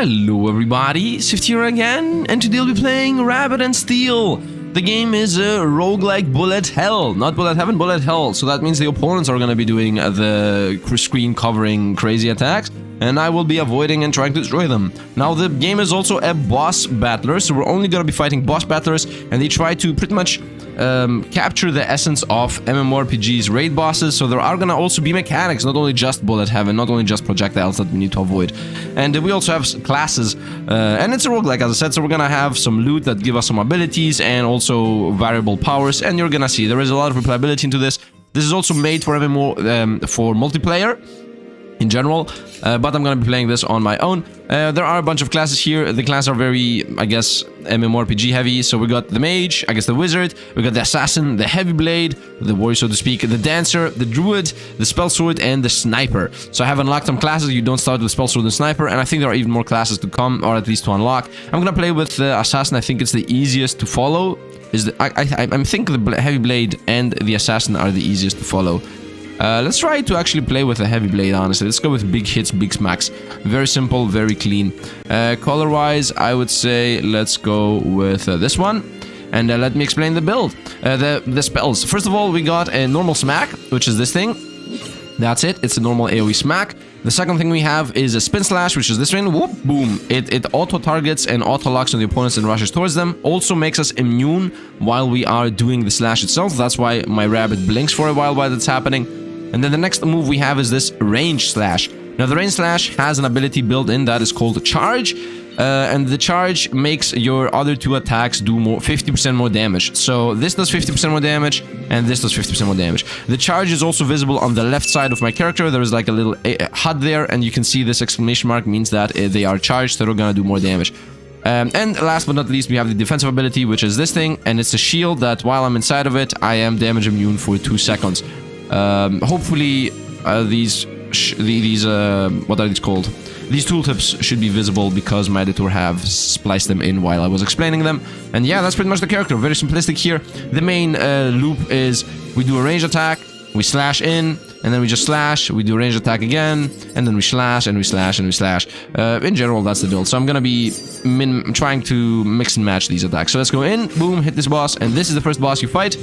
Hello everybody, Sifd here again, and today we'll be playing Rabbit and Steel. The game is a roguelike bullet hell, not bullet heaven, bullet hell. So that means the opponents are going to be doing the screen covering crazy attacks, and I will be avoiding and trying to destroy them. Now the game is also a boss battler, so we're only going to be fighting boss battlers, and they try to pretty much capture the essence of MMORPGs raid bosses. So there are gonna also be mechanics, not only just bullet heaven, not only just projectiles that we need to avoid. And we also have classes, and it's a roguelike, as I said, so we're gonna have some loot that give us some abilities and also variable powers, and you're gonna see there is a lot of replayability into this. This is also made for MMO, for multiplayer in general, but I'm gonna be playing this on my own. There are a bunch of classes here. The classes are very, I guess, MMORPG heavy. So we got the mage, I guess the wizard, we got the assassin, the heavy blade, the warrior, so to speak, the dancer, the druid, the spell sword, and the sniper. So I have unlocked some classes. You don't start with spell sword and sniper, and I think there are even more classes to come, or at least to unlock. I'm gonna play with the assassin. I think it's the easiest to follow. I think the heavy blade and the assassin are the easiest to follow. Let's try to actually play with a heavy blade, honestly. Let's go with big hits, big smacks. Very simple, very clean. Color-wise, I would say let's go with this one. And let me explain the build. The spells. First of all, we got a normal smack, which is this thing. That's it. It's a normal AoE smack. The second thing we have is a spin slash, which is this one. Whoop, boom. It auto-targets and auto-locks on the opponents and rushes towards them. Also makes us immune while we are doing the slash itself. That's why my rabbit blinks for a while that's happening. And then the next move we have is this range slash. Now the range slash has an ability built in that is called charge, and the charge makes your other two attacks do 50% more damage. So this does 50% more damage, and this does 50% more damage. The charge is also visible on the left side of my character. There is like a little HUD there, and you can see this exclamation mark means that they are charged, so they're gonna do more damage. And last but not least, we have the defensive ability, which is this thing, and it's a shield that while I'm inside of it, I am damage immune for 2 seconds. Hopefully these what are these called? These tooltips should be visible because my editor have spliced them in while I was explaining them. And yeah, that's pretty much the character. Very simplistic here. The main loop is we do a range attack, we slash in, and then we just slash, we do a range attack again, and then we slash, and we slash, and we slash. In general, that's the build. So I'm gonna be trying to mix and match these attacks. So let's go in, boom, hit this boss, and this is the first boss you fight.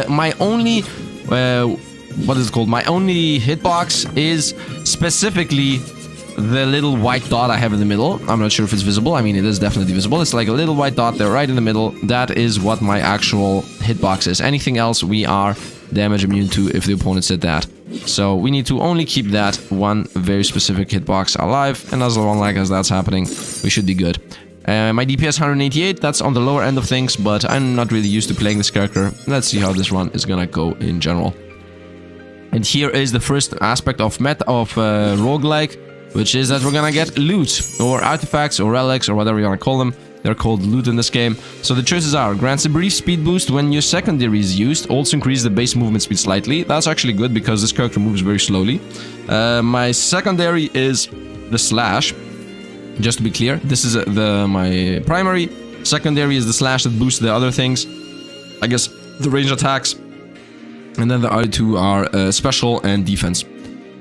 My only... what is it called? My only hitbox is specifically the little white dot I have in the middle. I'm not sure if it's visible. I mean, it is definitely visible. It's like a little white dot there right in the middle. That is what my actual hitbox is. Anything else we are damage immune to if the opponent said that. So we need to only keep that one very specific hitbox alive, and as long as that's happening, we should be good. My DPS 188, that's on the lower end of things, but I'm not really used to playing this character. Let's see how this run is gonna go in general. And here is the first aspect of roguelike, which is that we're gonna get loot, or artifacts, or relics, or whatever you wanna call them. They're called loot in this game. So the choices are, grants a brief speed boost when your secondary is used, also increase the base movement speed slightly. That's actually good because this character moves very slowly. My secondary is the slash. Just to be clear, this is my primary. Secondary is the slash that boosts the other things. I guess the range attacks. And then the other two are special and defense.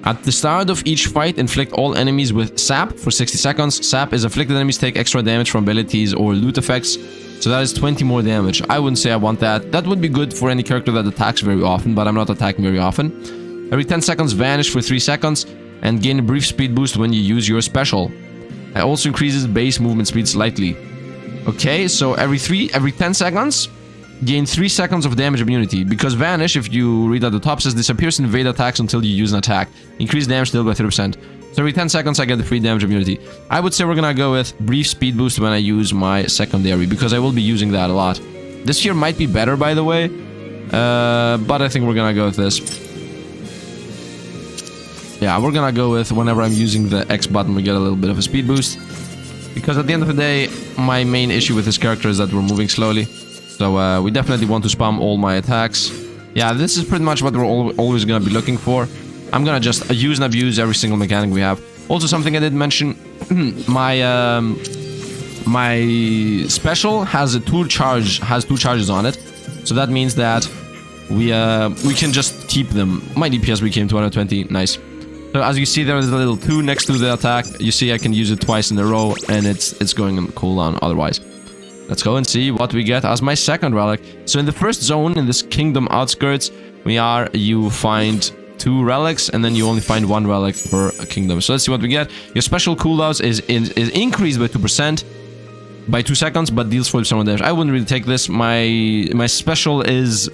At the start of each fight, inflict all enemies with sap for 60 seconds. Sap is afflicted enemies take extra damage from abilities or loot effects. So that is 20 more damage. I wouldn't say I want that. That would be good for any character that attacks very often, but I'm not attacking very often. Every 10 seconds, vanish for 3 seconds. And gain a brief speed boost when you use your special. It also increases base movement speed slightly. Okay, so every 10 seconds, gain 3 seconds of damage immunity. Because vanish, if you read at the top, says disappears in evade attacks until you use an attack. Increase damage dealt by 30%. So every 10 seconds I get the free damage immunity. I would say we're gonna go with brief speed boost when I use my secondary, because I will be using that a lot. This here might be better, by the way, but I think we're gonna go with this. Yeah, we're gonna go with whenever I'm using the X button, we get a little bit of a speed boost. Because at the end of the day, my main issue with this character is that we're moving slowly. So we definitely want to spam all my attacks. Yeah, this is pretty much what we're always gonna be looking for. I'm gonna just use and abuse every single mechanic we have. Also, something I did mention, my special has two charges on it. So that means that we can just keep them. My DPS became 220, nice. So as you see, there is a little 2 next to the attack. You see I can use it twice in a row, and it's going on cooldown otherwise. Let's go and see what we get as my second relic. So in the first zone, in this kingdom outskirts, you find 2 relics, and then you only find 1 relic per kingdom. So let's see what we get. Your special cooldowns is increased by 2%. By 2 seconds, but deals 40% more damage. I wouldn't really take this. My special is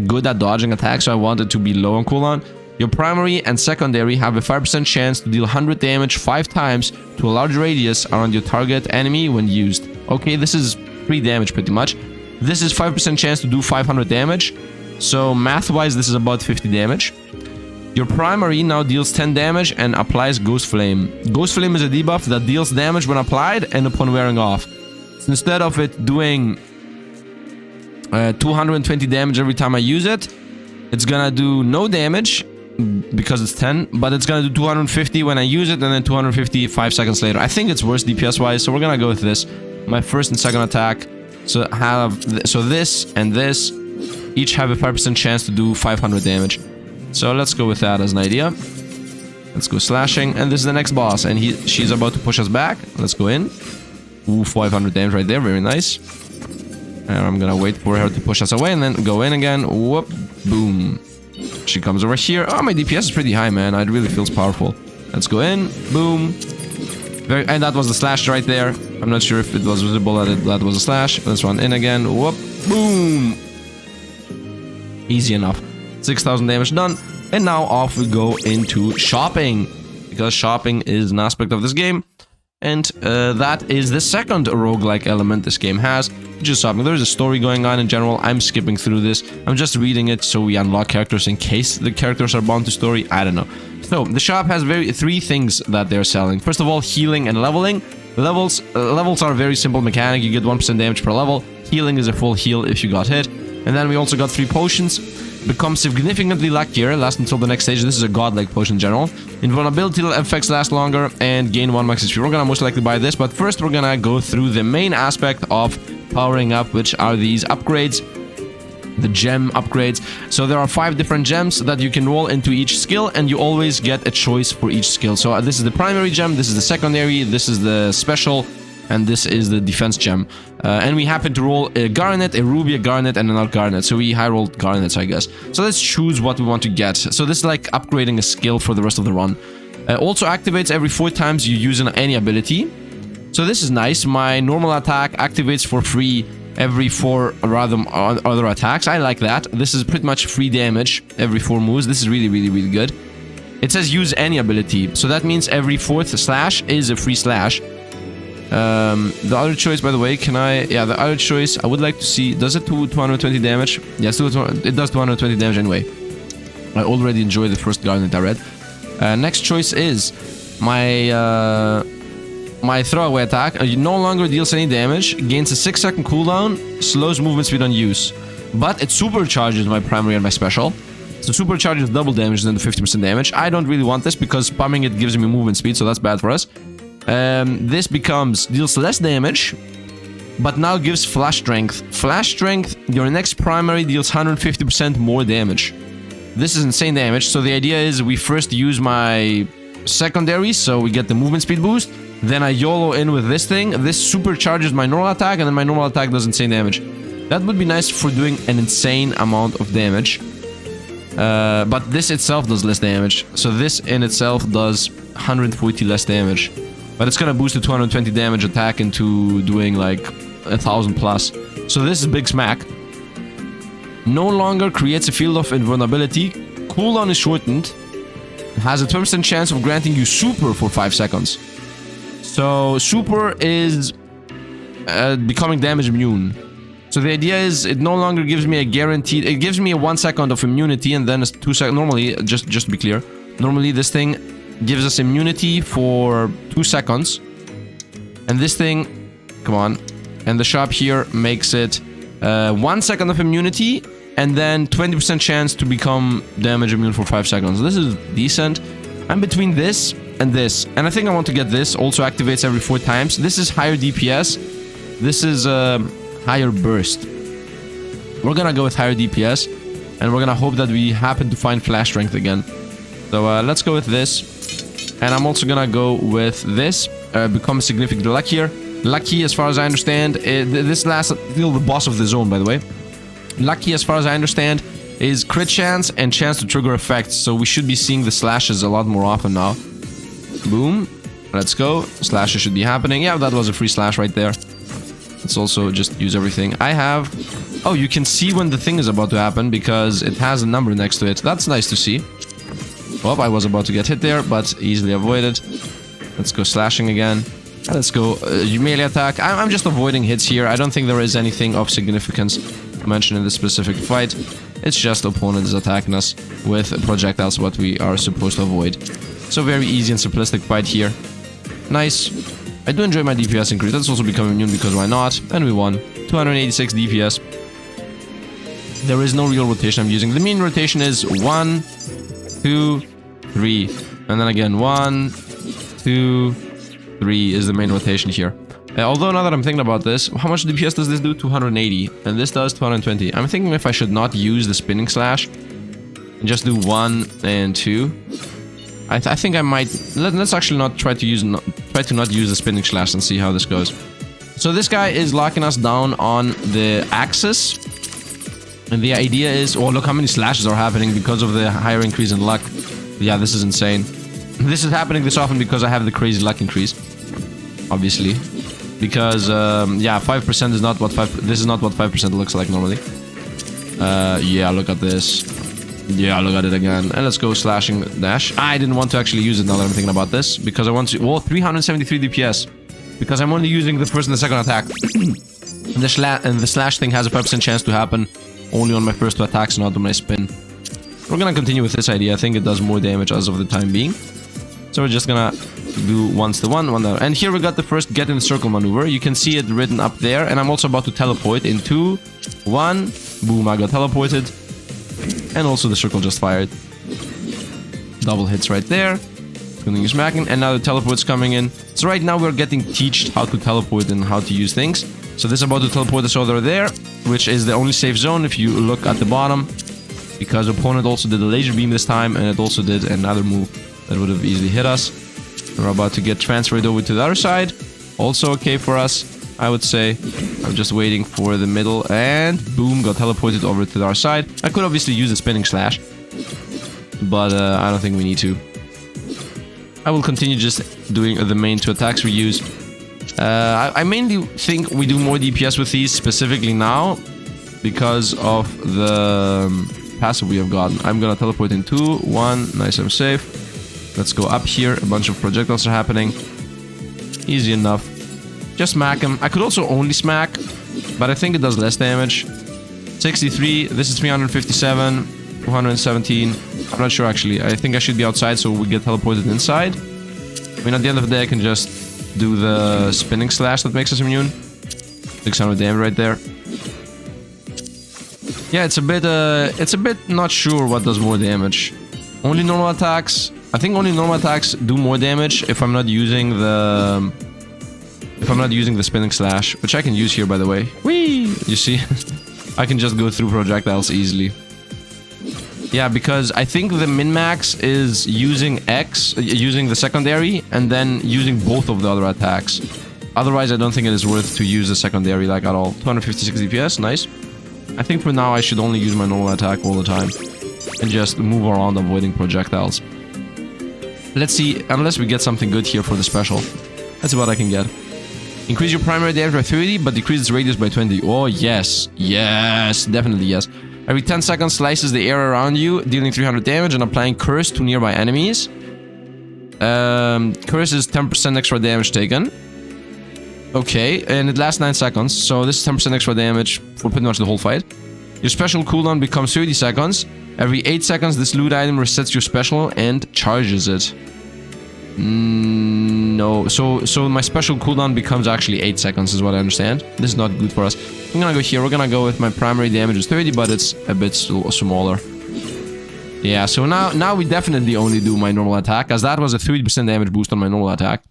good at dodging attacks, so I want it to be low on cooldown. Your primary and secondary have a 5% chance to deal 100 damage 5 times to a large radius around your target enemy when used. Okay, this is 3 damage pretty much. This is 5% chance to do 500 damage. So math-wise, this is about 50 damage. Your primary now deals 10 damage and applies Ghost Flame. Ghost Flame is a debuff that deals damage when applied and upon wearing off. So instead of it doing 220 damage every time I use it, it's gonna do no damage because it's 10, but it's gonna do 250 when I use it, and then 250 5 seconds later. I think it's worse DPS wise, so we're gonna go with this. My first and second attack. So this and this each have a 5% chance to do 500 damage. So let's go with that as an idea. Let's go slashing, and this is the next boss, and she's about to push us back. Let's go in. Ooh, 500 damage right there, very nice. And I'm gonna wait for her to push us away and then go in again. Whoop, boom. She comes over here. Oh, my DPS is pretty high, man. It really feels powerful. Let's go in, boom. And that was the slash right there. I'm not sure if it was visible that that was a slash. Let's run in again. Whoop, boom. Easy enough. 6,000 damage done. And now off we go into shopping, because shopping is an aspect of this game. And that is the second roguelike element this game has, which is shopping. There's a story going on in general. I'm skipping through this. I'm just reading it so we unlock characters in case the characters are bound to story. I don't know. So the shop has 3 things that they're selling. First of all, healing and leveling. Levels are a very simple mechanic. You get 1% damage per level. Healing is a full heal if you got hit. And then we also got 3 potions. Become significantly luckier, last until the next stage. This is a godlike potion in general. Invulnerability effects last longer, and gain 1 max HP. We're gonna most likely buy this, but first we're gonna go through the main aspect of powering up, which are these upgrades. The gem upgrades. So there are 5 different gems that you can roll into each skill, and you always get a choice for each skill. So this is the primary gem, this is the secondary, this is the special, and this is the defense gem. And we happen to roll a garnet, a ruby, a garnet, and another garnet. So we high rolled garnets, I guess. So let's choose what we want to get. So this is like upgrading a skill for the rest of the run. Also activates every 4 times you use any ability. So this is nice. My normal attack activates for free every 4 other attacks. I like that. This is pretty much free damage every 4 moves. This is really, really, really good. It says use any ability. So that means every 4th slash is a free slash. The other choice, by the way, the other choice, I would like to see, does it do 220 damage? Yes, it does 220 damage anyway. I already enjoyed the first garnet I read. Next choice is my throwaway attack. No longer deals any damage, gains a 6-second cooldown, slows movement speed on use. But it supercharges my primary and my special. So supercharges double damage than the 50% damage. I don't really want this because spamming it gives me movement speed, so that's bad for us. This deals less damage, but now gives flash strength. Flash strength, your next primary deals 150% more damage. This is insane damage. So the idea is we first use my secondary, so we get the movement speed boost. Then I YOLO in with this thing. This supercharges my normal attack, and then my normal attack does insane damage. That would be nice for doing an insane amount of damage. But this itself does less damage. So this in itself does 140 less damage. But it's gonna boost the 220 damage attack into doing like 1,000 plus. So this is big smack. No longer creates a field of invulnerability. Cooldown is shortened. Has a 20% chance of granting you super for 5 seconds. So super is becoming damage immune. So the idea is it no longer gives me a guaranteed. It gives me a 1 second of immunity, and then a 2 second. Normally, just to be clear, normally this thing gives us immunity for 2 seconds, and this thing, come on, and the shop here makes it 1 second of immunity, and then 20% chance to become damage immune for 5 seconds. This is decent. I'm between this, and I think I want to get this. Also activates every 4 times. This is higher DPS. This is higher burst. We're gonna go with higher DPS, and we're gonna hope that we happen to find flash strength again. So let's go with this. And I'm also gonna go with this, become significantly luckier. Lucky, as far as I understand, this last still the boss of the zone, by the way. Lucky, as far as I understand, is crit chance and chance to trigger effects. So we should be seeing the slashes a lot more often now. Boom. Let's go. Slashes should be happening. Yeah, that was a free slash right there. Let's also just use everything I have. Oh, you can see when the thing is about to happen because it has a number next to it. That's nice to see. Oh, I was about to get hit there, but easily avoided. Let's go slashing again. Let's go melee attack. I'm just avoiding hits here. I don't think there is anything of significance to mention in this specific fight. It's just opponents attacking us with projectiles, what we are supposed to avoid. So very easy and simplistic fight here. Nice. I do enjoy my DPS increase. That's also becoming immune because why not? And we won. 286 DPS. There is no real rotation I'm using. The mean rotation is 1, 2, 3. And then again, 1, 2, 3 is the main rotation here. Although now that I'm thinking about this, how much DPS does this do? 280. And this does 220. I'm thinking if I should not use the spinning slash and just do 1 and 2. I think I might... Let's actually not try to not use the spinning slash and see how this goes. So this guy is locking us down on the axis. And the idea is... Oh, look how many slashes are happening because of the higher increase in luck. Yeah, this is insane. This is happening this often because I have the crazy luck increase. Obviously. Because, yeah, 5% is not what 5... This is not what 5% looks like normally. Yeah, look at this. Yeah, look at it again. And let's go slashing dash. I didn't want to actually use it now that I'm thinking about this. Because I want to... Well, 373 DPS. Because I'm only using the first and the second attack. And the slash thing has a 5% chance to happen only on my first two attacks, not on my spin. We're gonna continue with this idea. I think it does more damage as of the time being. So we're just gonna do once the one there. And here we got the first get in the circle maneuver. You can see it written up there. And I'm also about to teleport in 2, 1. Boom, I got teleported. And also the circle just fired. Double hits right there. Continuing smacking. And now the teleport's coming in. So right now we're getting taught how to teleport and how to use things. So this is about to teleport us over there, which is the only safe zone if you look at the bottom. Because opponent also did a laser beam this time, and it also did another move that would have easily hit us. We're about to get transferred over to the other side. Also okay for us, I would say. I'm just waiting for the middle, and boom, got teleported over to the other side. I could obviously use a spinning slash, but I don't think we need to. I will continue just doing the main two attacks we use. I mainly think we do more DPS with these specifically now because of the passive we have gotten. I'm gonna teleport in 2, 1, nice, I'm safe. Let's go up here. A bunch of projectiles are happening. Easy enough. Just smack him. I could also only smack, but I think it does less damage. 63, this is 357, 217. I'm not sure actually. I think I should be outside so we get teleported inside. I mean, at the end of the day, I can just do the spinning slash that makes us immune. 600 damage right there. Yeah, it's a bit not sure what does more damage. Only normal attacks. I think only normal attacks do more damage if I'm not using the spinning slash, which I can use here by the way. Whee! You see? I can just go through projectiles easily. Yeah, because I think the min-max is using X, using the secondary, and then using both of the other attacks. Otherwise, I don't think it is worth to use the secondary like at all. 256 DPS, nice. I think for now I should only use my normal attack all the time. And just move around avoiding projectiles. Let's see, unless we get something good here for the special. That's what I can get. Increase your primary damage by 30, but decrease its radius by 20. Oh, yes. Yes, definitely yes. Every 10 seconds slices the air around you, dealing 300 damage and applying curse to nearby enemies. Curse is 10% extra damage taken. Okay, and it lasts 9 seconds, so this is 10% extra damage for pretty much the whole fight. Your special cooldown becomes 30 seconds. Every 8 seconds, this loot item resets your special and charges it. No, so my special cooldown becomes actually 8 seconds is what I understand. This is not good for us. I'm gonna go here. We're gonna go with my primary damage is 30, but it's a bit smaller. Yeah, so now we definitely only do my normal attack, as that was a 30% damage boost on my normal attack.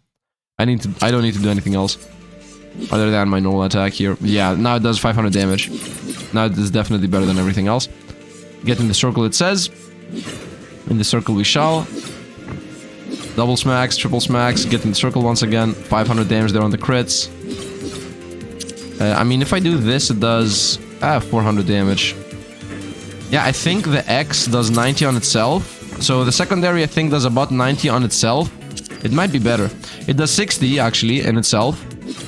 I don't need to do anything else other than my normal attack here. Yeah, now it does 500 damage. Now it is definitely better than everything else. Get in the circle, it says. In the circle we shall. Double smacks, triple smacks, get in the circle once again. 500 damage there on the crits. I mean, if I do this, it does 400 damage. Yeah, I think the X does 90 on itself. So the secondary, I think, does about 90 on itself. It might be better. It does 60, actually, in itself.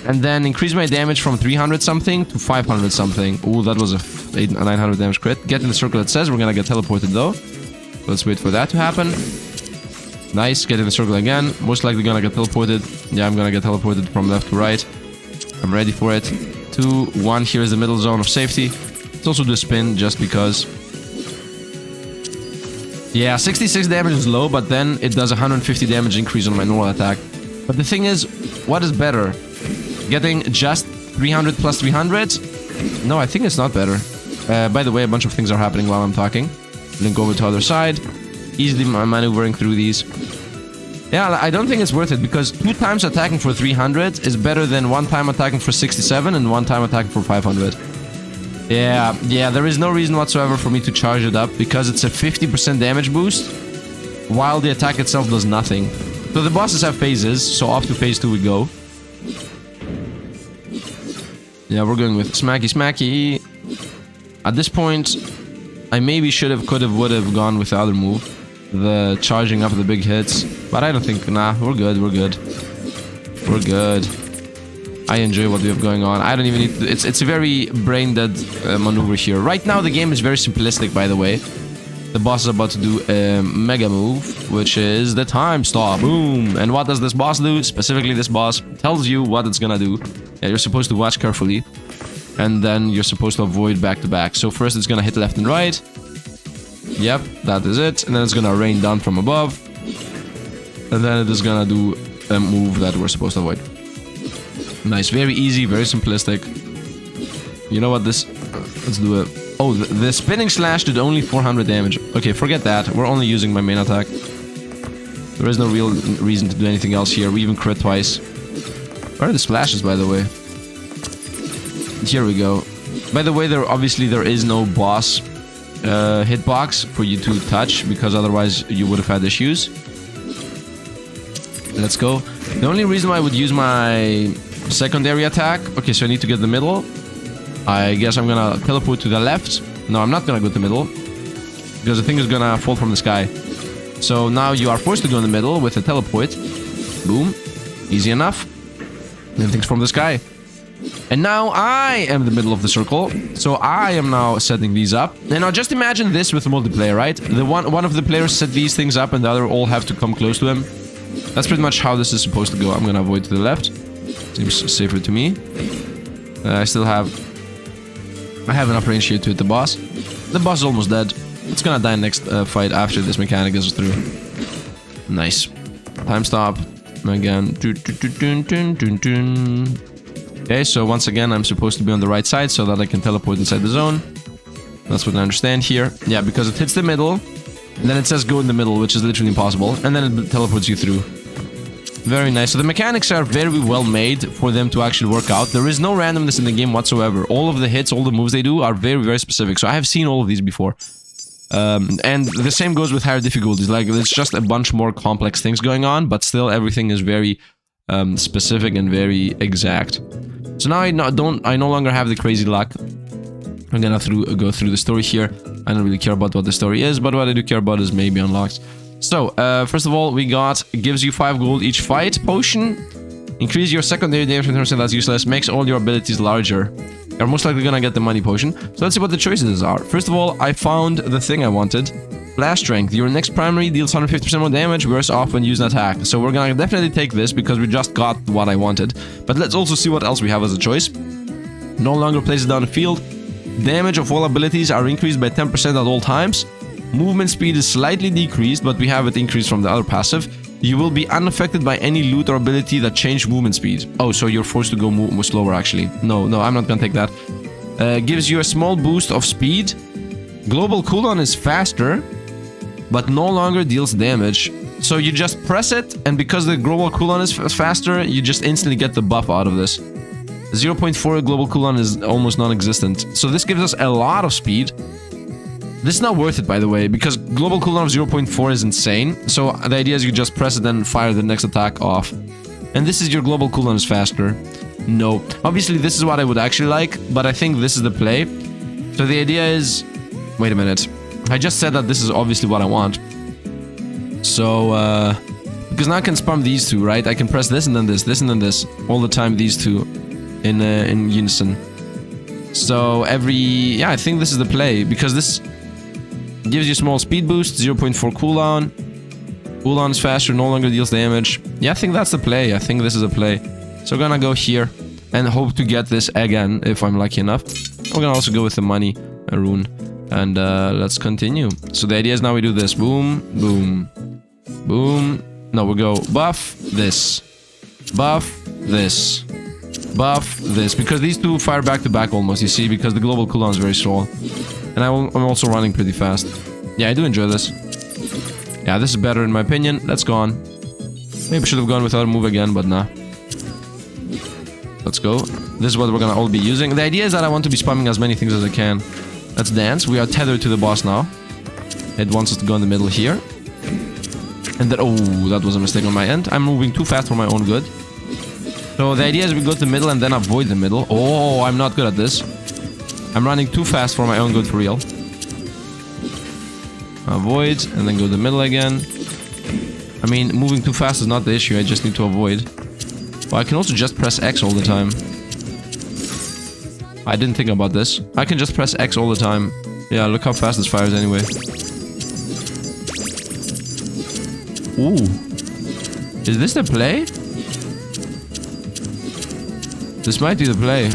And then increase my damage from 300 something to 500 something. Ooh, that was a 900 damage crit. Get in the circle, it says. We're gonna get teleported, though. Let's wait for that to happen. Nice. Get in the circle again. Most likely gonna get teleported. Yeah, I'm gonna get teleported from left to right. I'm ready for it. 2, 1. Here is the middle zone of safety. Let's also do a spin, just because. Yeah, 66 damage is low, but then it does 150 damage increase on my normal attack. But the thing is, what is better? Getting just 300 plus 300? No, I think it's not better. By the way, a bunch of things are happening while I'm talking. Then go over to the other side. Easily maneuvering through these. Yeah, I don't think it's worth it, because 2 times attacking for 300 is better than 1 time attacking for 67 and 1 time attacking for 500. Yeah, there is no reason whatsoever for me to charge it up, because it's a 50% damage boost, while the attack itself does nothing. So the bosses have phases, so off to phase 2 we go. Yeah, we're going with Smacky Smacky. At this point, I maybe should have, could have, would have gone with the other move. The charging up the big hits. But I don't think, nah, we're good, we're good. We're good. I enjoy what we have going on. I don't even need to, it's a very brain-dead maneuver here. Right now, the game is very simplistic, by the way. The boss is about to do a mega move, which is the time stop. Boom! And what does this boss do? Specifically, this boss tells you what it's gonna do. Yeah, you're supposed to watch carefully. And then you're supposed to avoid back-to-back. So first, it's gonna hit left and right. Yep, that is it. And then it's gonna rain down from above. And then it is gonna do a move that we're supposed to avoid. Nice, very easy, very simplistic. You know what, this... let's do it. Oh, the spinning slash did only 400 damage. Okay, forget that. We're only using my main attack. There is no real reason to do anything else here. We even crit twice. Where are the splashes, by the way? Here we go. By the way, obviously there is no boss hitbox for you to touch, because otherwise you would have had issues. Let's go. The only reason why I would use my secondary attack... Okay, so I need to get the middle. I guess I'm gonna teleport to the left. No, I'm not gonna go to the middle, because the thing is gonna fall from the sky. So now you are forced to go in the middle with a teleport. Boom. Easy enough. Then things from the sky. And now I am the middle of the circle. So I am now setting these up. And now just imagine this with multiplayer, right? The one of the players set these things up and the other all have to come close to him. That's pretty much how this is supposed to go. I'm gonna avoid to the left. Seems safer to me. I have enough range here to hit the boss. The boss is almost dead. It's gonna die next fight after this mechanic is through. Nice. Time stop. Again. Okay, so once again, I'm supposed to be on the right side so that I can teleport inside the zone. That's what I understand here. Yeah, because it hits the middle, and then it says go in the middle, which is literally impossible, and then it teleports you through. Very nice. So the mechanics are very well made for them to actually work out. There is no randomness in the game whatsoever. All of the hits, all the moves they do are very, very specific. So I have seen all of these before. And the same goes with higher difficulties. Like, it's just a bunch more complex things going on, but still everything is very specific and very exact. So now I no longer have the crazy luck. I'm gonna go through the story here. I don't really care about what the story is, but what I do care about is maybe unlocks. So, first of all, we got, gives you 5 gold each fight. Potion. Increase your secondary damage in terms of that's useless. Makes all your abilities larger. You're most likely gonna get the money potion. So let's see what the choices are. First of all, I found the thing I wanted. Blast strength. Your next primary deals 150% more damage, worse off when using attack. So we're gonna definitely take this because we just got what I wanted. But let's also see what else we have as a choice. No longer places down the field. Damage of all abilities are increased by 10% at all times. Movement speed is slightly decreased, but we have it increased from the other passive. You will be unaffected by any loot or ability that change movement speed. Oh, so you're forced to go more slower, actually. No, I'm not gonna take that. Gives you a small boost of speed. Global cooldown is faster, but no longer deals damage. So you just press it, and because the global cooldown is faster, you just instantly get the buff out of this. 0.4 global cooldown is almost non-existent. So this gives us a lot of speed. This is not worth it, by the way, because global cooldown of 0.4 is insane. So the idea is you just press it and fire the next attack off. And this is your global cooldown is faster. No. Obviously, this is what I would actually like, but I think this is the play. So the idea is... Wait a minute. I just said that this is obviously what I want. So, because now I can spam these two, right? I can press this and then this and then this. All the time, these two in unison. So every... Yeah, I think this is the play, because this gives you small speed boost, 0.4 cooldown. Cooldown is faster, no longer deals damage. Yeah, I think that's the play. I think this is a play. So we're gonna go here and hope to get this again, if I'm lucky enough. We're gonna also go with the money rune. And let's continue. So the idea is now we do this. Boom, boom, boom. No, we go buff this. Buff this. Buff this. Because these two fire back to back almost, you see, because the global cooldown is very small. And I'm also running pretty fast. Yeah, I do enjoy this. Yeah, this is better in my opinion. Let's go on. Maybe should have gone without a move again, but nah. Let's go. This is what we're gonna all be using. The idea is that I want to be spamming as many things as I can. Let's dance. We are tethered to the boss now. It wants us to go in the middle here. And then, oh, that was a mistake on my end. I'm moving too fast for my own good. So the idea is we go to the middle and then avoid the middle. Oh, I'm not good at this. I'm running too fast for my own good for real. Avoid, and then go to the middle again. I mean, moving too fast is not the issue, I just need to avoid. Well, I can also just press X all the time. I didn't think about this. I can just press X all the time. Yeah, look how fast this fires anyway. Ooh. Is this the play? This might be the play.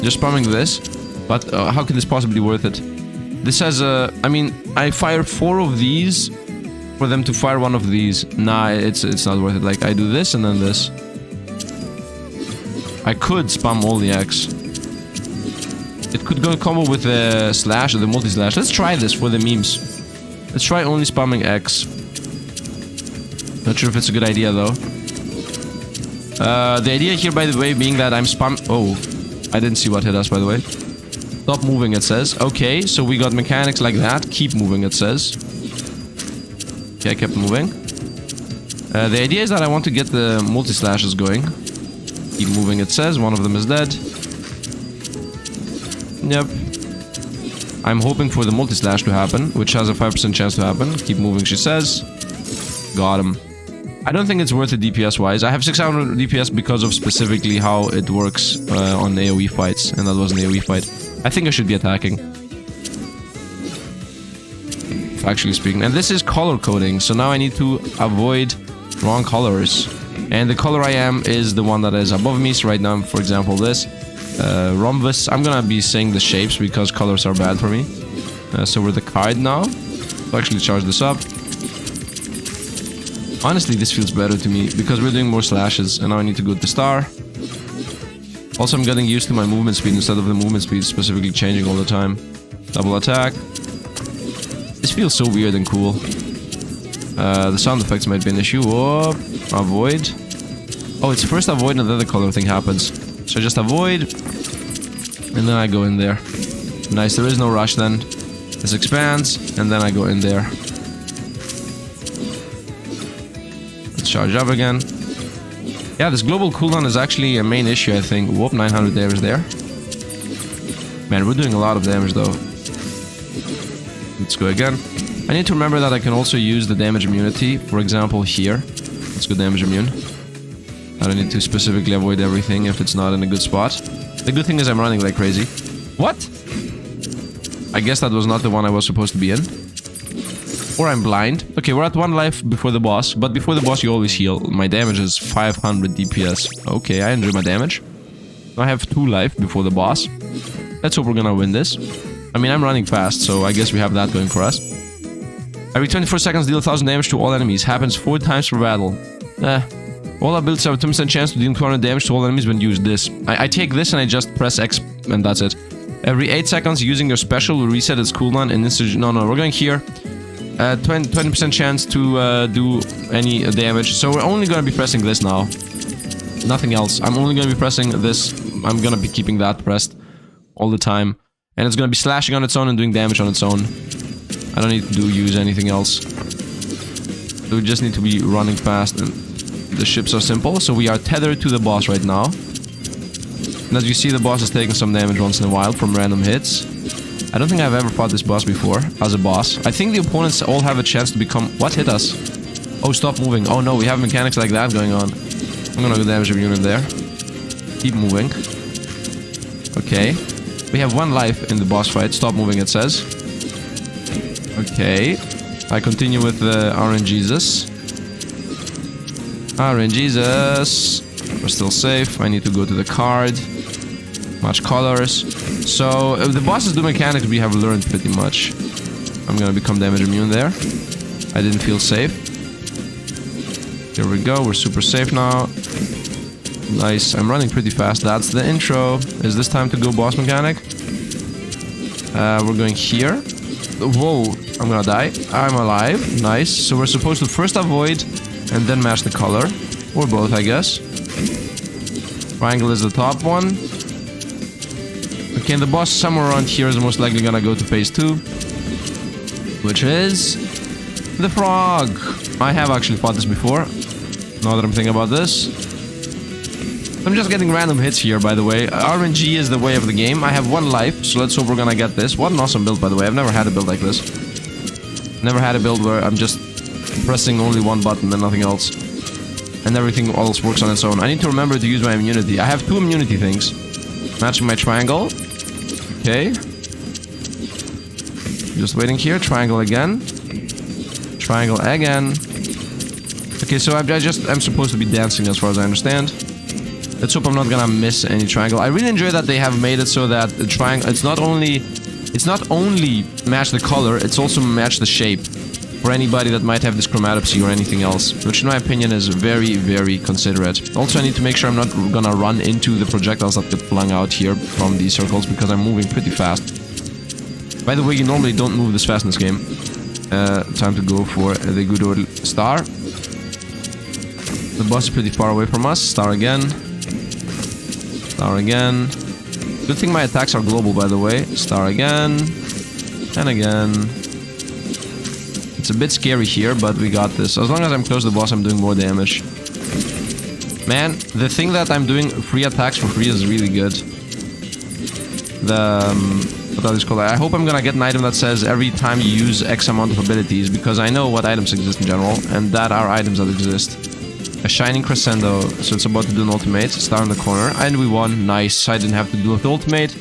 Just spamming this. But how can this possibly be worth it? This has a... I mean, I fire 4 of these for them to fire 1 of these. Nah, it's not worth it. Like, I do this and then this. I could spam all the X. It could go combo with the slash or the multi-slash. Let's try this for the memes. Let's try only spamming X. Not sure if it's a good idea, though. The idea here, by the way, being that I'm spam... Oh, I didn't see what hit us, by the way. Stop moving, it says. Okay, so we got mechanics like that. Keep moving, it says. Okay, I kept moving. The idea is that I want to get the multi-slashes going. Keep moving, it says. One of them is dead. Yep. I'm hoping for the multi-slash to happen, which has a 5% chance to happen. Keep moving, she says. Got him. I don't think it's worth it DPS-wise. I have 600 DPS because of specifically how it works on AoE fights, and that was an AoE fight. I think I should be attacking. Actually speaking. And this is color coding, so now I need to avoid wrong colors. And the color I am is the one that is above me, so right now, for example, this. Rhombus. I'm gonna be saying the shapes because colors are bad for me. So we're the card now. I'll actually charge this up. Honestly, this feels better to me because we're doing more slashes, and now I need to go to star. Also, I'm getting used to my movement speed instead of the movement speed specifically changing all the time. Double attack. This feels so weird and cool. The sound effects might be an issue. Whoop. Avoid. Oh, it's first avoid and then the color thing happens. So I just avoid. And then I go in there. Nice, there is no rush then. This expands, and then I go in there. Let's charge up again. Yeah, this global cooldown is actually a main issue, I think. Whoop, 900 damage there. Man, we're doing a lot of damage, though. Let's go again. I need to remember that I can also use the damage immunity. For example, here. Let's go damage immune. I don't need to specifically avoid everything if it's not in a good spot. The good thing is I'm running like crazy. What? I guess that was not the one I was supposed to be in. Or I'm blind. Okay, we're at 1 life before the boss, but before the boss you always heal. My damage is 500 DPS. Okay, I enjoy my damage. I have 2 life before the boss. Let's hope we're gonna win this. I mean, I'm running fast, so I guess we have that going for us. Every 24 seconds deal 1000 damage to all enemies. Happens 4 times per battle. All abilities have a 2% chance to deal 200 damage to all enemies when use this. I take this and I just press X and that's it. Every 8 seconds using your special will reset its cooldown and instant... No, we're going here. 20% chance to do any damage. So we're only going to be pressing this now. Nothing else. I'm only going to be pressing this. I'm going to be keeping that pressed all the time. And it's gonna be slashing on its own and doing damage on its own. I don't need to use anything else. So we just need to be running fast, and the ships are simple. So we are tethered to the boss right now. And as you see, the boss is taking some damage once in a while from random hits. I don't think I've ever fought this boss before as a boss. I think the opponents all have a chance to become... What hit us? Oh, stop moving. Oh no, we have mechanics like that going on. I'm gonna go damage a unit there. Keep moving. Okay. We have 1 life in the boss fight. Stop moving, it says. Okay. I continue with the RNGesus. RNGesus. We're still safe. I need to go to the card. Match colors. So, the bosses do mechanics we have learned pretty much. I'm gonna become damage immune there. I didn't feel safe. Here we go. We're super safe now. Nice. I'm running pretty fast. That's the intro. Is this time to go boss mechanic? We're going here. Whoa. I'm gonna die. I'm alive. Nice. So we're supposed to first avoid and then match the color. Or both, I guess. Triangle is the top one. Okay, and the boss somewhere around here is most likely gonna go to phase 2. Which is... the frog. I have actually fought this before. Now that I'm thinking about this. I'm just getting random hits here, by the way. RNG is the way of the game. I have 1 life, so let's hope we're gonna get this. What an awesome build, by the way. I've never had a build like this. Never had a build where I'm just pressing only 1 button and nothing else. And everything else works on its own. I need to remember to use my immunity. I have 2 immunity things. Matching my triangle. Okay. Just waiting here. Triangle again. Triangle again. Okay, so I'm supposed to be dancing as far as I understand. Let's hope I'm not gonna miss any triangle. I really enjoy that they have made it so that the triangle, it's not only match the color, it's also match the shape. For anybody that might have this chromatopsy or anything else, which in my opinion is very, very considerate. Also, I need to make sure I'm not gonna run into the projectiles that get flung out here from these circles, because I'm moving pretty fast. By the way, you normally don't move this fast in this game. Time to go for the good old star. The boss is pretty far away from us. Star again. Star again. Good thing my attacks are global, by the way. Star again. And again. It's a bit scary here, but we got this. As long as I'm close to the boss, I'm doing more damage. Man, the thing that I'm doing free attacks for free is really good. What are these called? I hope I'm gonna get an item that says every time you use X amount of abilities, because I know what items exist in general, and that are items that exist. A shining crescendo, so it's about to do an ultimate. Star in the corner, and we won. Nice. I didn't have to do the ultimate.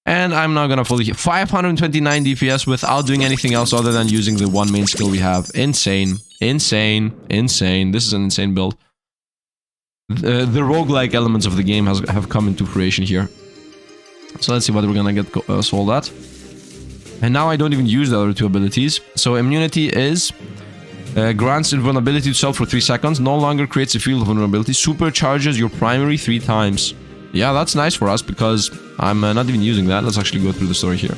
And I'm now gonna fully hit 529 DPS without doing anything else other than using the 1 main skill we have. Insane. Insane. Insane. This is an insane build. The roguelike elements of the game have come into fruition here. So let's see what we're gonna get sold at. And now I don't even use the other 2 abilities. So immunity is... grants invulnerability to self for 3 seconds. No longer creates a field of vulnerability. Supercharges your primary 3 times. Yeah, that's nice for us because I'm not even using that. Let's actually go through the story here.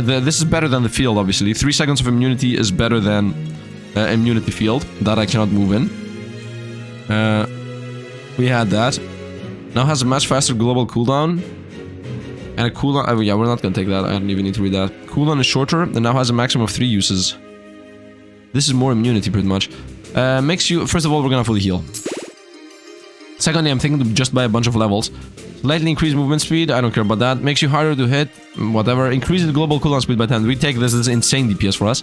This is better than the field, obviously. 3 seconds of immunity is better than immunity field that I cannot move in. We had that. Now has a much faster global cooldown. And a cooldown... Oh, yeah, we're not gonna take that. I don't even need to read that. Cooldown is shorter and now has a maximum of 3 uses. This is more immunity, pretty much. Makes you... First of all, we're gonna fully heal. Secondly, I'm thinking to just buy a bunch of levels. Slightly increase movement speed, I don't care about that. Makes you harder to hit, whatever. Increases the global cooldown speed by 10. We take this, this is insane DPS for us.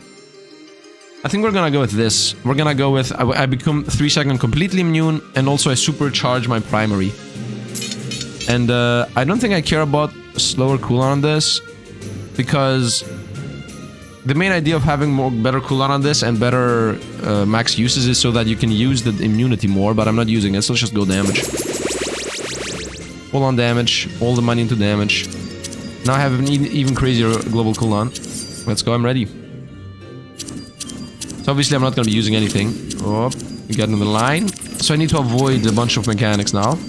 I think we're gonna go with this. We're gonna go with... I become 3 seconds completely immune, and also I supercharge my primary. And I don't think I care about slower cooldown on this, because... The main idea of having better cooldown on this and better max uses is so that you can use the immunity more, but I'm not using it, so let's just go damage. Full on damage, all the money into damage. Now I have an even crazier global cooldown. Let's go, I'm ready. So obviously I'm not going to be using anything. Oh, we get in the line. So I need to avoid a bunch of mechanics now.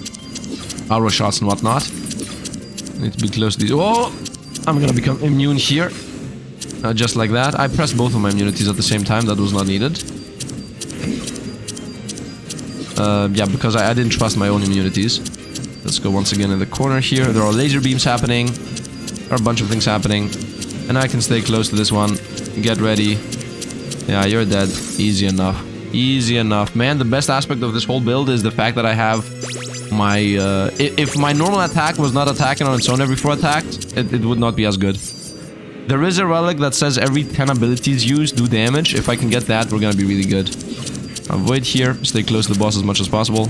Arrow shots and whatnot. I need to be close to these. Oh! I'm going to become immune here. Just like that. I pressed both of my immunities at the same time. That was not needed. Yeah, because I didn't trust my own immunities. Let's go once again in the corner here. There are laser beams happening. There are a bunch of things happening. And I can stay close to this one. Get ready. Yeah, you're dead. Easy enough. Easy enough. Man, the best aspect of this whole build is the fact that I have my... if my normal attack was not attacking on its own every 4 attacks, it would not be as good. There is a relic that says every 10 abilities used do damage. If I can get that, we're gonna be really good. Avoid here. Stay close to the boss as much as possible.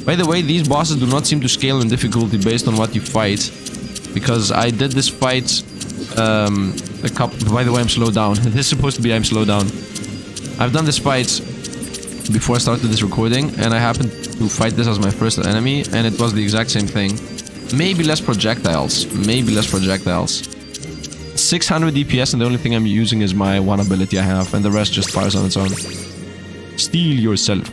By the way, these bosses do not seem to scale in difficulty based on what you fight. Because I did this fight... a couple... By the way, I'm slowed down. This is supposed to be I'm slowed down. I've done this fight before I started this recording, and I happened to fight this as my first enemy, and it was the exact same thing. Maybe less projectiles. Maybe less projectiles. 600 DPS, and the only thing I'm using is my one ability I have, and the rest just fires on its own. Steal yourself.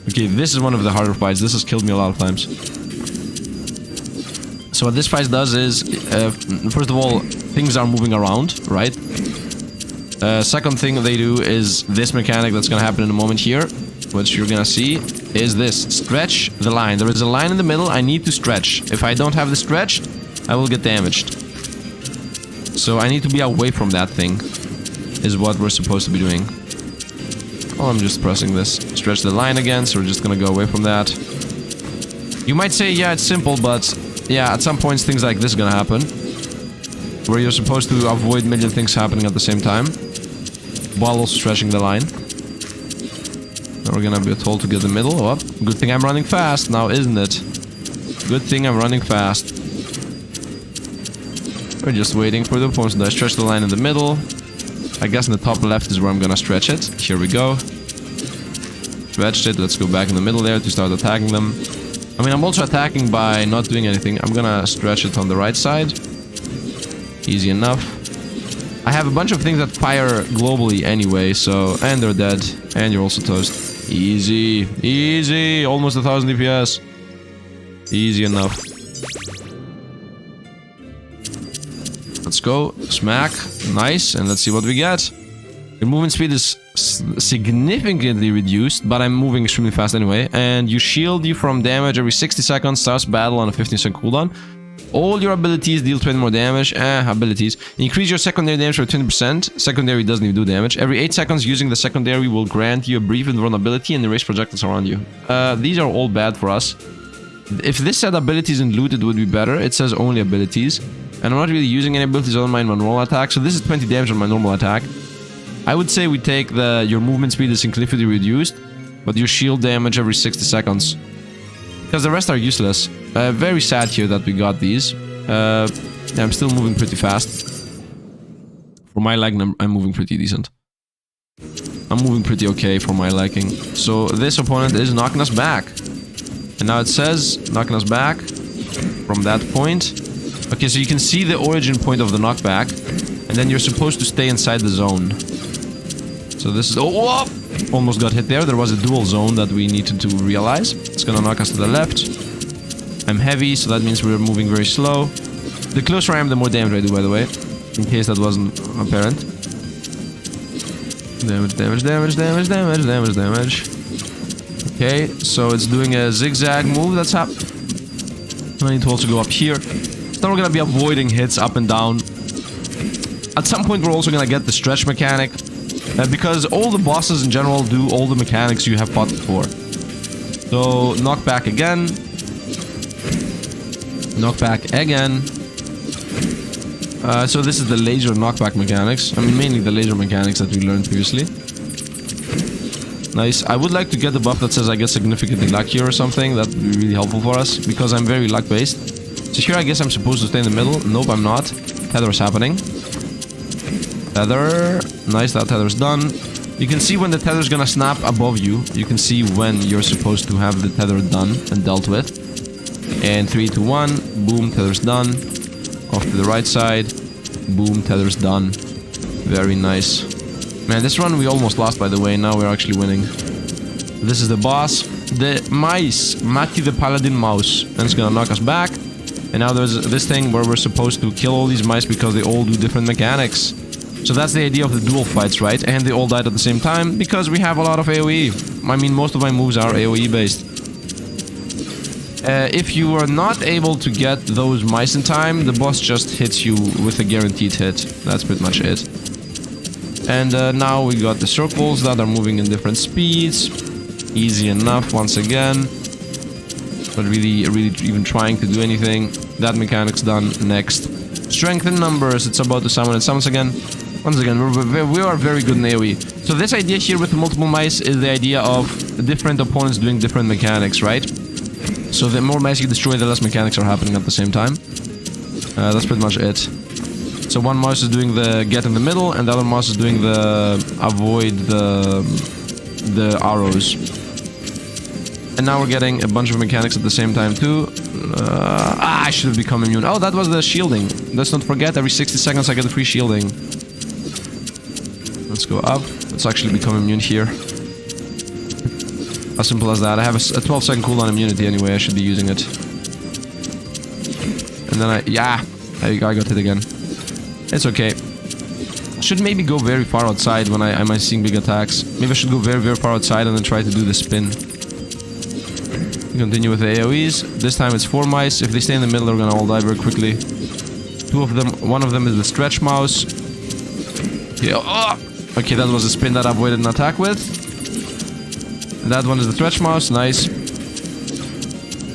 Okay, this is one of the harder fights. This has killed me a lot of times. So what this fight does is, first of all, things are moving around, right? Second thing they do is this mechanic that's gonna happen in a moment here, which you're gonna see, is this. Stretch the line. There is a line in the middle I need to stretch. If I don't have the stretch, I will get damaged. So I need to be away from that thing, is what we're supposed to be doing. Oh, I'm just pressing this. Stretch the line again, so we're just gonna go away from that. You might say, yeah, it's simple, but yeah, at some points things like this are gonna happen. Where you're supposed to avoid a million things happening at the same time, while also stretching the line. Now we're gonna be told to get the middle. Oh, good thing I'm running fast now, isn't it? Good thing I'm running fast. We're just waiting for the opponents to stretch the line in the middle. I guess in the top left is where I'm gonna stretch it. Here we go. Stretched it. Let's go back in the middle there to start attacking them. I mean, I'm also attacking by not doing anything. I'm gonna stretch it on the right side. Easy enough. I have a bunch of things that fire globally anyway, so... And they're dead. And you're also toast. Easy. Easy. Almost 1000 DPS. Easy enough. Let's go. Smack. Nice. And let's see what we get. Your movement speed is significantly reduced, but I'm moving extremely fast anyway. And you shield you from damage every 60 seconds. Starts battle on a 15-second cooldown. All your abilities deal 20 more damage. Abilities. Increase your secondary damage by 20%. Secondary doesn't even do damage. Every 8 seconds, using the secondary will grant you a brief invulnerability and erase projectiles around you. These are all bad for us. If this said abilities and loot, it would be better. It says only abilities. And I'm not really using any abilities on my normal attack. So this is 20 damage on my normal attack. I would say we take your movement speed is significantly reduced, but your shield damage every 60 seconds. Because the rest are useless. Very sad here that we got these. Yeah, I'm still moving pretty fast. For my liking, I'm moving pretty decent. I'm moving pretty okay for my liking. So this opponent is knocking us back. And now it says knocking us back from that point. Okay, so you can see the origin point of the knockback. And then you're supposed to stay inside the zone. So this is... Oh, whoa! Almost got hit there. There was a dual zone that we needed to realize. It's gonna knock us to the left. I'm heavy, so that means we're moving very slow. The closer I am, the more damage I do, by the way. In case that wasn't apparent. Damage, damage, damage, damage, damage, damage, damage. Okay, so it's doing a zigzag move. That's up. I need to also go up here. So now we're gonna be avoiding hits up and down. At some point, we're also gonna get the stretch mechanic. Because all the bosses in general do all the mechanics you have fought before. So, knockback again. Knockback again. So this is the laser knockback mechanics. I mean, mainly the laser mechanics that we learned previously. Nice. I would like to get the buff that says I get significantly luckier or something. That would be really helpful for us, because I'm very luck-based. So here I guess I'm supposed to stay in the middle. Nope, I'm not. Tether is happening. Tether. Nice, that tether's done. You can see when the tether's gonna snap above you. You can see when you're supposed to have the tether done and dealt with. And 3, 2, 1. Boom, tether's done. Off to the right side. Boom, tether's done. Very nice. Man, this run we almost lost, by the way. Now we're actually winning. This is the boss. The mice. Mati the Paladin Mouse. And it's gonna knock us back. And now there's this thing where we're supposed to kill all these mice because they all do different mechanics. So that's the idea of the dual fights, right? And they all died at the same time because we have a lot of AoE. I mean, most of my moves are AoE based. If you are not able to get those mice in time, the boss just hits you with a guaranteed hit. That's pretty much it. And now we got the circles that are moving in different speeds. Easy enough once again. But really even trying to do anything. That mechanic's done. Next. Strength in numbers. It's about to summon. It summons again. Once again, we are very good in AoE. So this idea here with the multiple mice is the idea of different opponents doing different mechanics, right? So the more mice you destroy, the less mechanics are happening at the same time. That's pretty much it. So one mouse is doing the get in the middle, and the other mouse is doing the avoid the arrows. And now we're getting a bunch of mechanics at the same time too. I should have become immune. Oh, that was the shielding. Let's not forget, every 60 seconds I get a free shielding. Let's go up. Let's actually become immune here. As simple as that. I have a 12-second cooldown immunity anyway. I should be using it. And then yeah, I got hit again. It's okay. Should maybe go very far outside when I might seeing big attacks. Maybe I should go very far outside and then try to do the spin. Continue with the AoEs. This time it's 4 mice. If they stay in the middle, they're gonna all die very quickly. 2 of them. One of them is the stretch mouse. Yeah. Oh! Okay, that was a spin that I avoided an attack with. That one is the stretch mouse. Nice.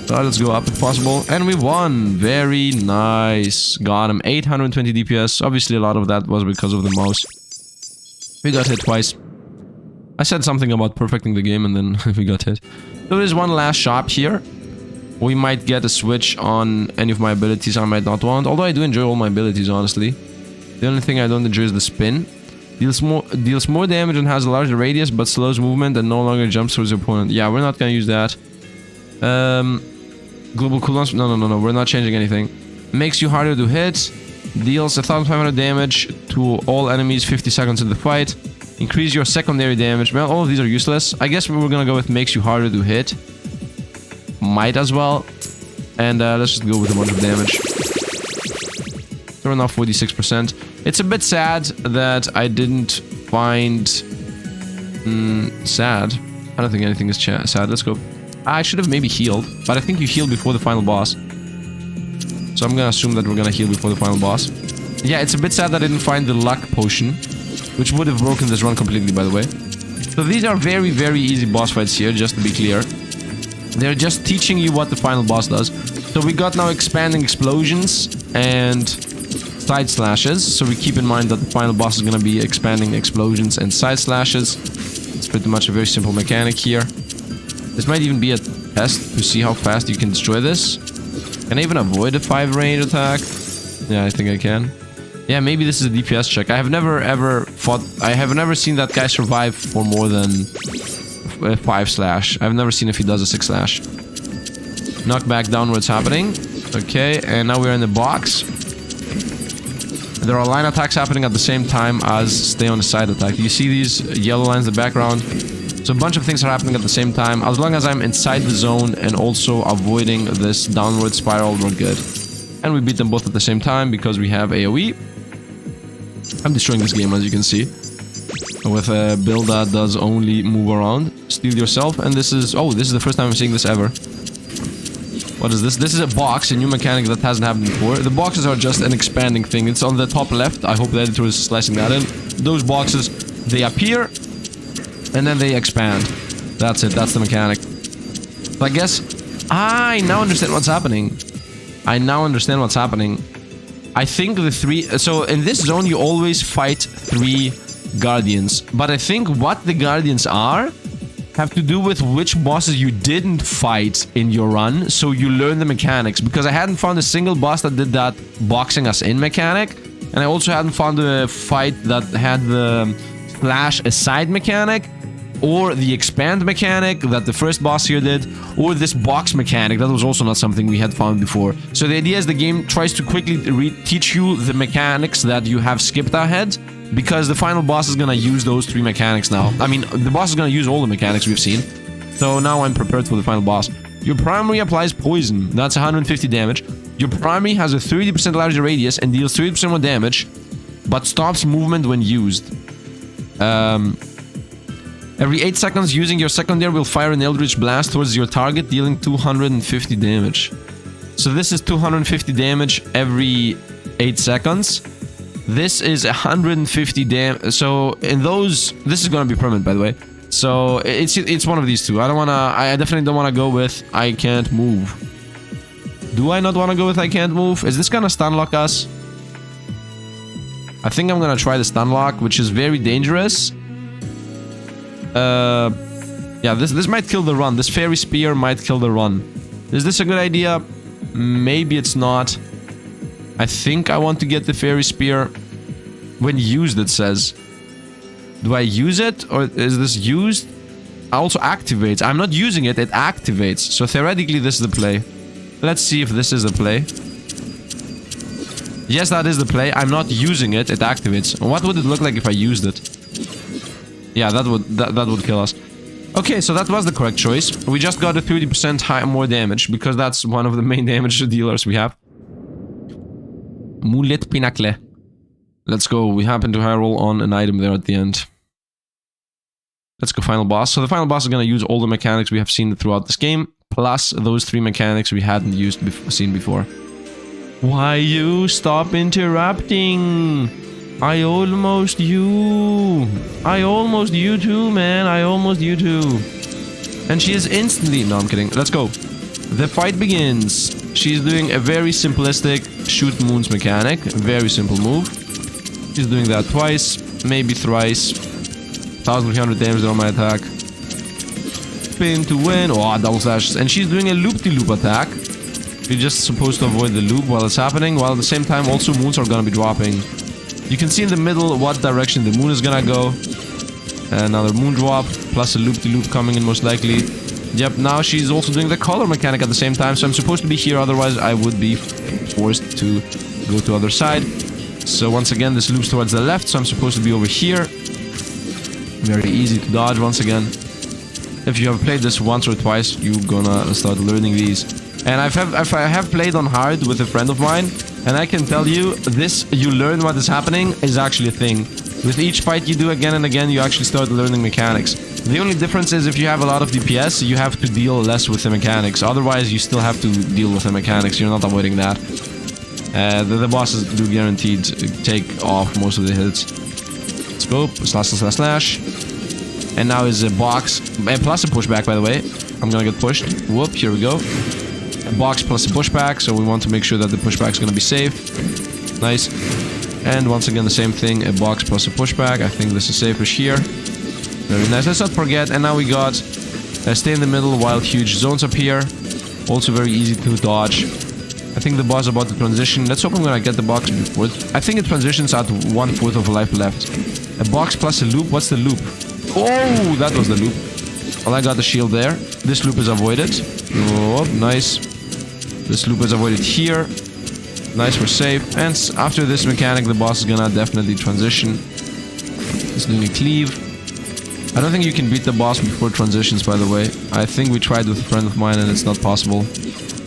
Let's go up if possible. And we won. Very nice. Got him. 820 DPS. Obviously, a lot of that was because of the mouse. We got hit twice. I said something about perfecting the game and then we got hit. There is one last shop here. We might get a switch on any of my abilities I might not want. Although I do enjoy all my abilities, honestly. The only thing I don't enjoy is the spin. Deals more damage and has a larger radius, but slows movement and no longer jumps towards your opponent. Yeah, we're not gonna use that. Global cooldowns. No. We're not changing anything. Makes you harder to hit. Deals 1500 damage to all enemies 50 seconds in the fight. Increase your secondary damage. Well, all of these are useless. I guess we're gonna go with makes you harder to hit. Might as well. And let's just go with a bunch of damage. We're now 46%. It's a bit sad that I didn't find... sad? I don't think anything is sad. Let's go. I should have maybe healed, but I think you heal before the final boss. So I'm gonna assume that we're gonna heal before the final boss. Yeah, it's a bit sad that I didn't find the luck potion, which would have broken this run completely, by the way. So these are very easy boss fights here, just to be clear. They're just teaching you what the final boss does. So we got now expanding explosions and side slashes. So we keep in mind that the final boss is going to be expanding explosions and side slashes. It's pretty much a very simple mechanic here. This might even be a test to see how fast you can destroy this. Can I even avoid a 5 range attack? Yeah, I think I can. Yeah, maybe this is a DPS check. I have never seen that guy survive for more than 5 slash. I've never seen if he does a 6 slash. Knockback downwards happening. Okay, and now we're in the box. There are line attacks happening at the same time as stay on the side attack. You see these yellow lines in the background? So a bunch of things are happening at the same time. As long as I'm inside the zone and also avoiding this downward spiral, we're good. And we beat them both at the same time because we have AoE. I'm destroying this game, as you can see. With a build that does only move around. Steal yourself, and this is... Oh, this is the first time I'm seeing this ever. What is this? This is a box, a new mechanic that hasn't happened before. The boxes are just an expanding thing. It's on the top left. I hope the editor is slicing that in. Those boxes, they appear, and then they expand. That's it. That's the mechanic. So I guess... I now understand what's happening. I think the 3... So in this zone, you always fight 3 guardians. But I think what the guardians are have to do with which bosses you didn't fight in your run, so you learn the mechanics. Because I hadn't found a single boss that did that boxing us in mechanic, and I also hadn't found a fight that had the flash aside mechanic, or the expand mechanic that the first boss here did, or this box mechanic. That was also not something we had found before. So the idea is the game tries to quickly teach you the mechanics that you have skipped ahead, because the final boss is gonna use those 3 mechanics now. I mean, the boss is gonna use all the mechanics we've seen. So now I'm prepared for the final boss. Your primary applies poison. That's 150 damage. Your primary has a 30% larger radius and deals 30% more damage, but stops movement when used. Every 8 seconds, using your secondary will fire an Eldritch Blast towards your target, dealing 250 damage. So this is 250 damage every 8 seconds. This is 150 damage. So in those, this is gonna be permanent, by the way. So it's one of these two. I definitely don't wanna go with I can't move. Do I not wanna go with I can't move? Is this gonna stun lock us? I think I'm gonna try the stun lock, which is very dangerous. Yeah, this might kill the run. This fairy spear might kill the run. Is this a good idea? Maybe it's not. I think I want to get the fairy spear. When used, it says. Do I use it? Or is this used? Also activates. I'm not using it, it activates. So theoretically, this is the play. Let's see if this is the play. Yes, that is the play. I'm not using it, it activates. What would it look like if I used it? Yeah, that would kill us. Okay, so that was the correct choice. We just got a 30% more damage, because that's one of the main damage dealers we have. Moonlit Pinnacle. Let's go. We happen to high roll on an item there at the end. Let's go final boss. So the final boss is going to use all the mechanics we have seen throughout this game, plus those 3 mechanics we hadn't seen before. Why you stop interrupting? I almost you too, man. I almost you too. And she is instantly... No, I'm kidding. Let's go. The fight begins. She's doing a very simplistic shoot moons mechanic. A very simple move. She's doing that twice, maybe thrice. 1300 damage on my attack. Spin to win. Oh, double slash. And she's doing a loop-de-loop attack. You're just supposed to avoid the loop while it's happening, while at the same time also moons are gonna be dropping. You can see in the middle what direction the moon is gonna go. Another moon drop, plus a loop-de-loop coming in most likely. Yep, now she's also doing the color mechanic at the same time, so I'm supposed to be here, otherwise I would be forced to go to other side. So once again, this loops towards the left, so I'm supposed to be over here. Very easy to dodge once again. If you have played this once or twice, you're gonna start learning these. And I have played on hard with a friend of mine, and I can tell you, this, you learn what is happening, is actually a thing. With each fight you do again and again, you actually start learning mechanics. The only difference is if you have a lot of DPS, you have to deal less with the mechanics. Otherwise, you still have to deal with the mechanics. You're not avoiding that. The bosses do guaranteed take off most of the hits. Let's go. Slash, slash, slash. And now is a box. Plus a pushback, by the way. I'm gonna get pushed. Whoop, here we go. A box plus a pushback, so we want to make sure that the pushback is gonna be safe. Nice. And once again, the same thing. A box plus a pushback. I think this is safer here. Very nice. Let's not forget. And now we got stay in the middle while huge zones appear. Also very easy to dodge. I think the boss is about to transition. Let's hope I'm gonna get the box before. I think it transitions at 1/4 of a life left. A box plus a loop. What's the loop? Oh, that was the loop. Well, I got the shield there. This loop is avoided. Oh, nice. This loop is avoided here. Nice, we're safe. And after this mechanic, the boss is gonna definitely transition. He's doing a cleave. I don't think you can beat the boss before transitions, by the way. I think we tried with a friend of mine and it's not possible.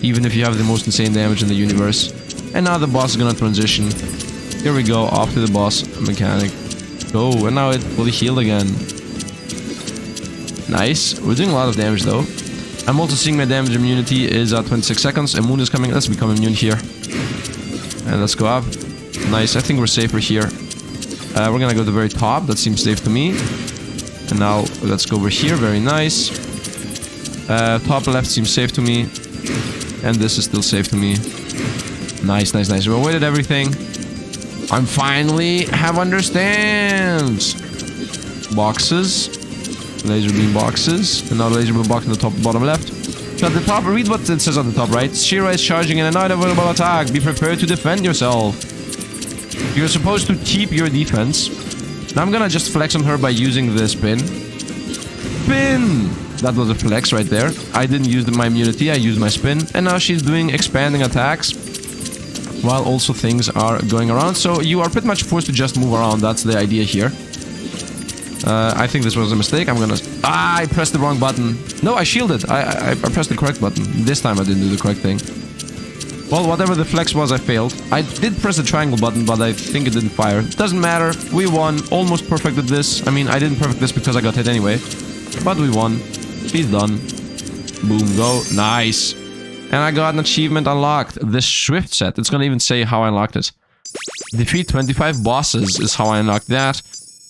Even if you have the most insane damage in the universe. And now the boss is gonna transition. Here we go, off to the boss mechanic. Go, and now it fully healed again. Nice. We're doing a lot of damage though. I'm also seeing my damage immunity is at 26 seconds. A moon is coming. Let's become immune here. And let's go up. Nice. I think we're safer here. We're gonna go to the very top. That seems safe to me. And now let's go over here. Very nice. Top left seems safe to me. And this is still safe to me. Nice, nice, nice. We avoided everything. I'm finally have understands. Boxes. Laser beam boxes. And now laser beam box in the top bottom left. So at the top, read what it says on the top right. Xieroeh is charging in an unavoidable attack. Be prepared to defend yourself. You're supposed to keep your defense. Now I'm gonna just flex on her by using the spin. Spin! That was a flex right there. I didn't use my immunity, I used my spin. And now she's doing expanding attacks. While also things are going around. So you are pretty much forced to just move around. That's the idea here. I think this was a mistake. I'm gonna... Ah, I pressed the wrong button. No, I shielded. I pressed the correct button. This time I didn't do the correct thing. Well, whatever the flex was, I failed. I did press the triangle button, but I think it didn't fire. Doesn't matter. We won. Almost perfected this. I mean, I didn't perfect this because I got hit anyway. But we won. He's done. Boom, go. Nice. And I got an achievement unlocked. The Swift set. It's gonna even say how I unlocked it. Defeat 25 bosses is how I unlocked that.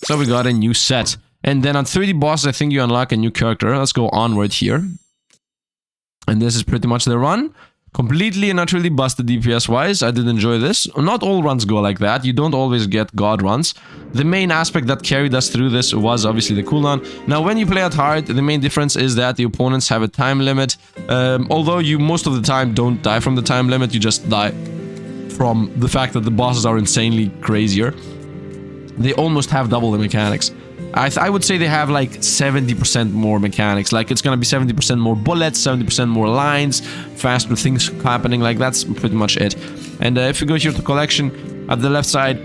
So we got a new set. And then on 30 bosses, I think you unlock a new character. Let's go onward here. And this is pretty much the run. Completely and utterly busted DPS-wise. I did enjoy this. Not all runs go like that. You don't always get god runs. The main aspect that carried us through this was obviously the cooldown. Now, when you play at hard, the main difference is that the opponents have a time limit. Although you most of the time don't die from the time limit, you just die from the fact that the bosses are insanely crazier. They almost have double the mechanics. I would say they have like 70% more mechanics. Like it's gonna be 70% more bullets, 70% more lines, faster things happening. Like that's pretty much it. And if you go here to collection, at the left side,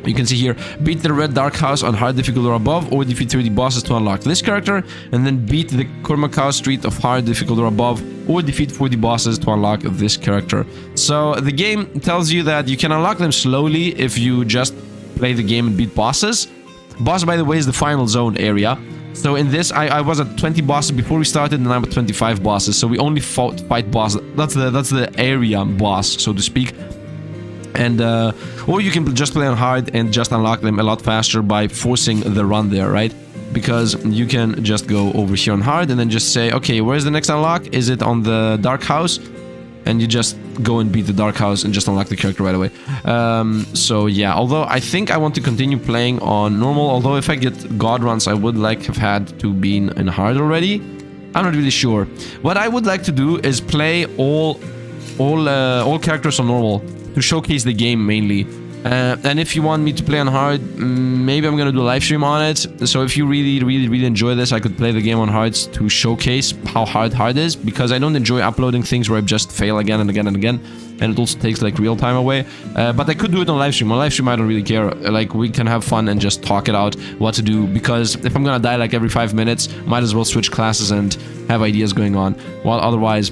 you can see here, beat the Red Dark House on hard difficulty or above, or defeat 30 bosses to unlock this character, and then beat the Kurmakau Street of hard difficulty or above, or defeat 40 bosses to unlock this character. So the game tells you that you can unlock them slowly if you just play the game and beat bosses. Boss, by the way, is the final zone area. So in this, I was at 20 bosses before we started, and I'm at 25 bosses. So we only fight bosses. That's the area boss, so to speak. And or you can just play on hard and just unlock them a lot faster by forcing the run there, right? Because you can just go over here on hard and then just say, okay, where's the next unlock? Is it on the Dark House? And you just go and beat the Dark House and just unlock the character right away. So yeah, although I think I want to continue playing on normal, although if I get god runs, I would like have had to be in hard already. I'm not really sure. What I would like to do is play all characters on normal to showcase the game mainly. And if you want me to play on hard, maybe I'm gonna do a live stream on it. So if you really enjoy this, I could play the game on hard to showcase how hard is, because I don't enjoy uploading things where I just fail again and again and again, and it also takes like real time away. But I could do it on live stream. On live stream, I don't really care. Like we can have fun and just talk it out what to do, because if I'm gonna die like every 5 minutes, might as well switch classes and have ideas going on. While otherwise,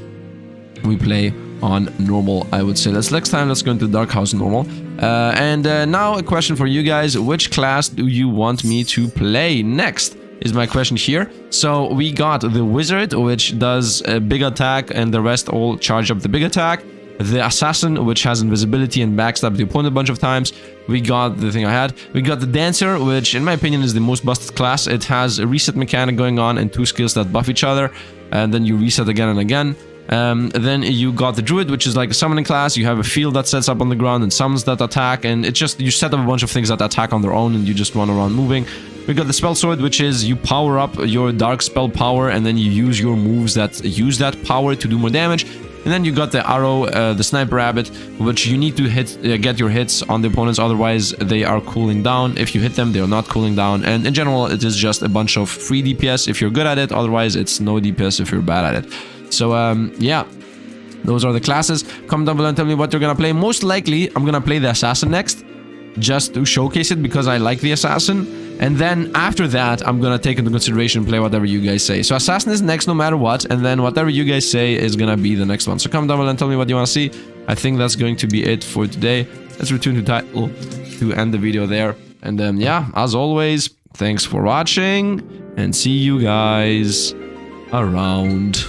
we play on normal, I would say. Next time, let's go into Dark House normal. And now a question for you guys. Which class do you want me to play next? Is my question here. So we got the Wizard, which does a big attack, and the rest all charge up the big attack. The Assassin, which has invisibility and backstab the opponent a bunch of times. We got the thing I had. We got the Dancer, which in my opinion is the most busted class. It has a reset mechanic going on and 2 skills that buff each other, and then you reset again and again. Then you got the Druid, which is like a summoning class. You have a field that sets up on the ground and summons that attack, and it's just, you set up a bunch of things that attack on their own and you just run around moving. We got the Spell Sword, which is you power up your dark spell power and then you use your moves that use that power to do more damage. And then you got the Arrow, the Sniper Rabbit, which you need to get your hits on the opponents, otherwise they are cooling down. If you hit them, they are not cooling down. And in general, it is just a bunch of free DPS if you're good at it, otherwise it's no DPS if you're bad at it. So, yeah, those are the classes. Comment down below and tell me what you're gonna play. Most likely, I'm gonna play the Assassin next, just to showcase it, because I like the Assassin. And then, after that, I'm gonna take into consideration and play whatever you guys say. So, Assassin is next no matter what, and then whatever you guys say is gonna be the next one. So, comment down below and tell me what you wanna see. I think that's going to be it for today. Let's return to title to end the video there. And then, yeah, as always, thanks for watching, and see you guys around.